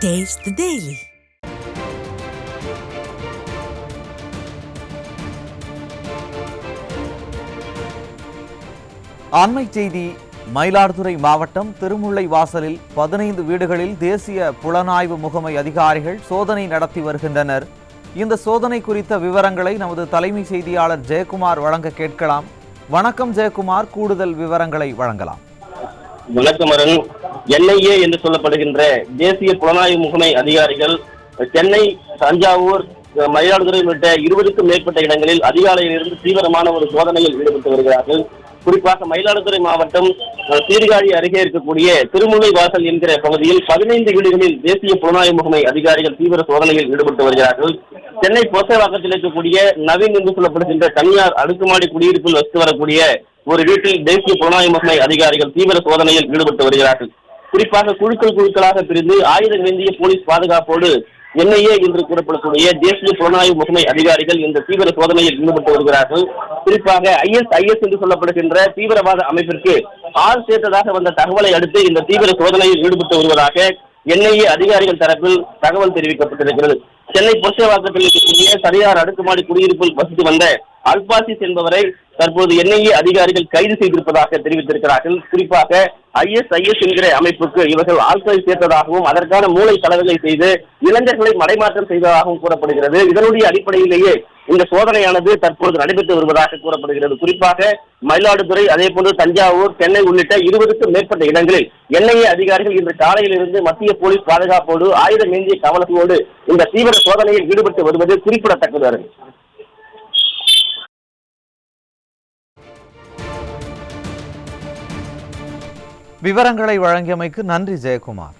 Taste the Daily. அண்மை செய்தி. மயிலாடுதுறை மாவட்டம் திருமுல்லை வாசலில் 15 வீடுகளில் தேசிய புலனாய்வு முகமை அதிகாரிகள் சோதனை நடத்தி வருகின்றனர். இந்த சோதனை குறித்த விவரங்களை நமது தலைமை செய்தியாளர் ஜெயக்குமார் வழங்க கேட்கலாம். வணக்கம் ஜெயக்குமார், கூடுதல் விவரங்களை வழங்கலாம். வணக்கம் அருண். NIA என்று சொல்லப்படுகின்ற தேசிய புலனாய்வு முகமை அதிகாரிகள் சென்னை, தஞ்சாவூர், மயிலாடுதுறை உள்ளிட்ட 20க்கும் மேற்பட்ட இடங்களில் அதிகாலையிலிருந்து தீவிரமான ஒரு சோதனையில் ஈடுபட்டு வருகிறார்கள். குறிப்பாக மயிலாடுதுறை மாவட்டம் சீர்காழி அருகே இருக்கக்கூடிய திருமுல்லை வாசல் என்கிற பகுதியில் 15 வீடுகளில் தேசிய புலனாய்வு முகமை அதிகாரிகள் தீவிர சோதனையில் ஈடுபட்டு வருகிறார்கள். சென்னை போசைவாக்கத்தில் இருக்கக்கூடிய நவீன் என்று சொல்லப்படுகின்ற தனியார் அடுக்குமாடி குடியிருப்பில் வசித்து வரக்கூடிய ஒரு வீட்டில் தேசிய புலனாய்வு முகமை அதிகாரிகள் தீவிர சோதனையில் ஈடுபட்டு வருகிறார்கள். குறிப்பாக குழுக்களாக பிரிந்து ஆயுதம் ஏந்திய போலீஸ் பாதுகாப்போடு NIA என்று கூறப்படக்கூடிய தேசிய புலனாய்வு முகமை அதிகாரிகள் இந்த தீவிர சோதனையில் ஈடுபட்டு வருகிறார்கள். குறிப்பாக IS என்று சொல்லப்படுகின்ற தீவிரவாத அமைப்பிற்கு ஆள் சேர்த்ததாக வந்த தகவலை அடுத்து இந்த தீவிர சோதனையில் ஈடுபட்டு வருவதாக NIA அதிகாரிகள் தரப்பில் தகவல் தெரிவிக்கப்பட்டிருக்கிறது. சென்னை பொற்சேவாக்கத்தில் இருக்கக்கூடிய சரியார் அடுக்குமாடி குடியிருப்பில் வசித்து வந்த அல்பாசிஸ் என்பவரை தற்போது NIA அதிகாரிகள் கைது செய்திருப்பதாக தெரிவித்திருக்கிறார்கள். குறிப்பாக IS என்கிற அமைப்புக்கு இவர்கள் ஆட்களை சேர்த்ததாகவும் அதற்கான மூளை செலவுகளை செய்து இளைஞர்களை மடைமாற்றம் செய்ததாகவும் கூறப்படுகிறது. இதனுடைய அடிப்படையிலேயே இந்த சோதனையானது தற்போது நடைபெற்று வருவதாக கூறப்படுகிறது. குறிப்பாக மயிலாடுதுறை, அதே போன்று தஞ்சாவூர், சென்னை உள்ளிட்ட 20க்கும் மேற்பட்ட இடங்களில் NIA அதிகாரிகள் இன்று காலையிலிருந்து மத்திய போலீஸ் பாதுகாப்போடு ஆயுதம் ஏந்திய கவனத்தோடு இந்த தீவிர சோதனையில் ஈடுபட்டு வருவது குறிப்பிடத்தக்கது. விவரங்களை வழங்கியமைக்கு நன்றி ஜெயக்குமார்.